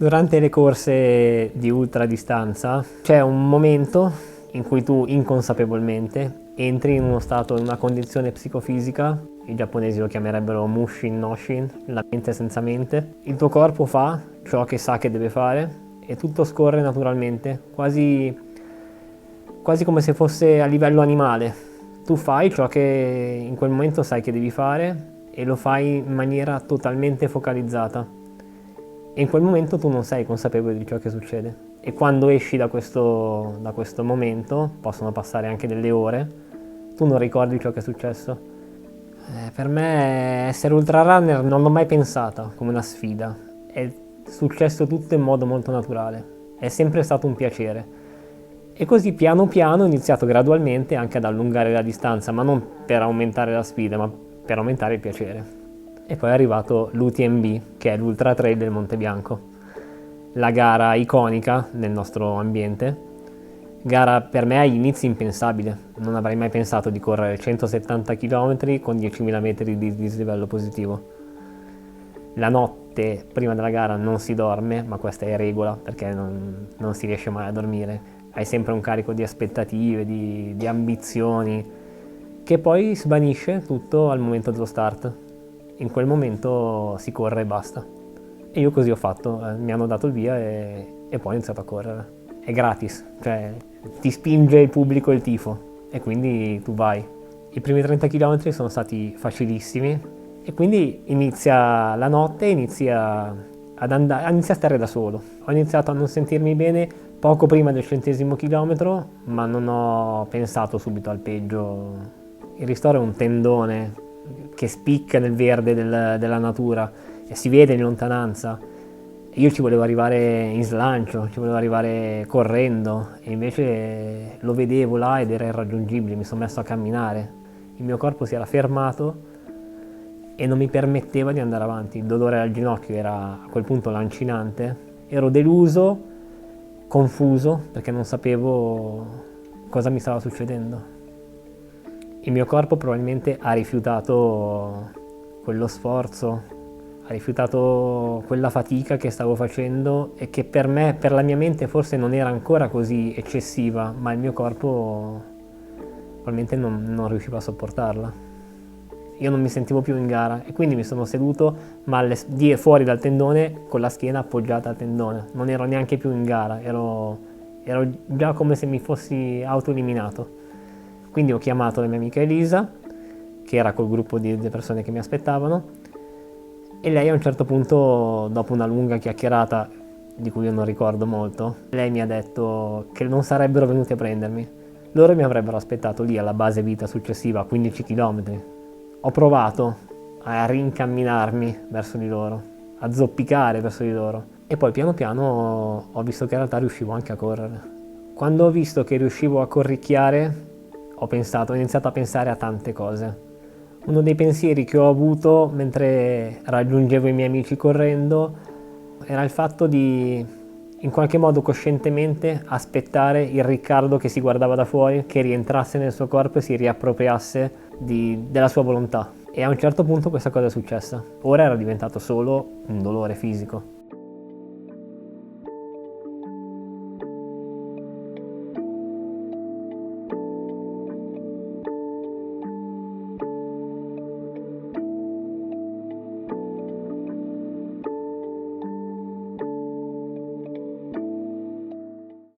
Durante le corse di ultradistanza c'è un momento in cui tu inconsapevolmente entri in uno stato, in una condizione psicofisica, i giapponesi lo chiamerebbero mushin noshin, la mente senza mente. Il tuo corpo fa ciò che sa che deve fare e tutto scorre naturalmente, quasi come se fosse a livello animale. Tu fai ciò che in quel momento sai che devi fare e lo fai in maniera totalmente focalizzata. E in quel momento tu non sei consapevole di ciò che succede. E quando esci da questo momento, possono passare anche delle ore, tu non ricordi ciò che è successo. Per me essere ultrarunner non l'ho mai pensata come una sfida. È successo tutto in modo molto naturale. È sempre stato un piacere. E così piano piano ho iniziato gradualmente anche ad allungare la distanza, ma non per aumentare la sfida, ma per aumentare il piacere. E poi è arrivato l'UTMB, che è l'Ultra Trail del Monte Bianco, la gara iconica nel nostro ambiente, gara per me agli inizi impensabile. Non avrei mai pensato di correre 170 km con 10.000 metri di dislivello positivo. La notte prima della gara non si dorme, ma questa è regola perché non si riesce mai a dormire. Hai sempre un carico di aspettative, di ambizioni, che poi svanisce tutto al momento dello start. In quel momento si corre e basta. E io così ho fatto, mi hanno dato il via e poi ho iniziato a correre. È gratis, cioè ti spinge il pubblico e il tifo e quindi tu vai. I primi 30 km sono stati facilissimi e quindi inizia la notte, inizia a stare da solo. Ho iniziato a non sentirmi bene poco prima del 100° chilometro, ma non ho pensato subito al peggio. Il ristoro è un tendone che spicca nel verde della natura e si vede in lontananza. Io ci volevo arrivare in slancio, ci volevo arrivare correndo e invece lo vedevo là ed era irraggiungibile. Mi sono messo a camminare, il mio corpo si era fermato e non mi permetteva di andare avanti. Il dolore al ginocchio era a quel punto lancinante, ero deluso, confuso perché non sapevo cosa mi stava succedendo. Il mio corpo probabilmente ha rifiutato quello sforzo, ha rifiutato quella fatica che stavo facendo e che per me, per la mia mente forse non era ancora così eccessiva, ma il mio corpo probabilmente non riusciva a sopportarla. Io non mi sentivo più in gara e quindi mi sono seduto ma fuori dal tendone con la schiena appoggiata al tendone. Non ero neanche più in gara, ero già come se mi fossi autoeliminato. Quindi ho chiamato la mia amica Elisa, che era col gruppo di persone che mi aspettavano, e lei a un certo punto, dopo una lunga chiacchierata, di cui io non ricordo molto, lei mi ha detto che non sarebbero venuti a prendermi. Loro mi avrebbero aspettato lì alla base vita successiva, a 15 km. Ho provato a rincamminarmi verso di loro, a zoppicare verso di loro, e poi piano piano ho visto che in realtà riuscivo anche a correre. Quando ho visto che riuscivo a corricchiare, ho iniziato a pensare a tante cose. Uno dei pensieri che ho avuto mentre raggiungevo i miei amici correndo era il fatto di, in qualche modo coscientemente, aspettare il Riccardo che si guardava da fuori, che rientrasse nel suo corpo e si riappropriasse della sua volontà. E a un certo punto questa cosa è successa. Ora era diventato solo un dolore fisico.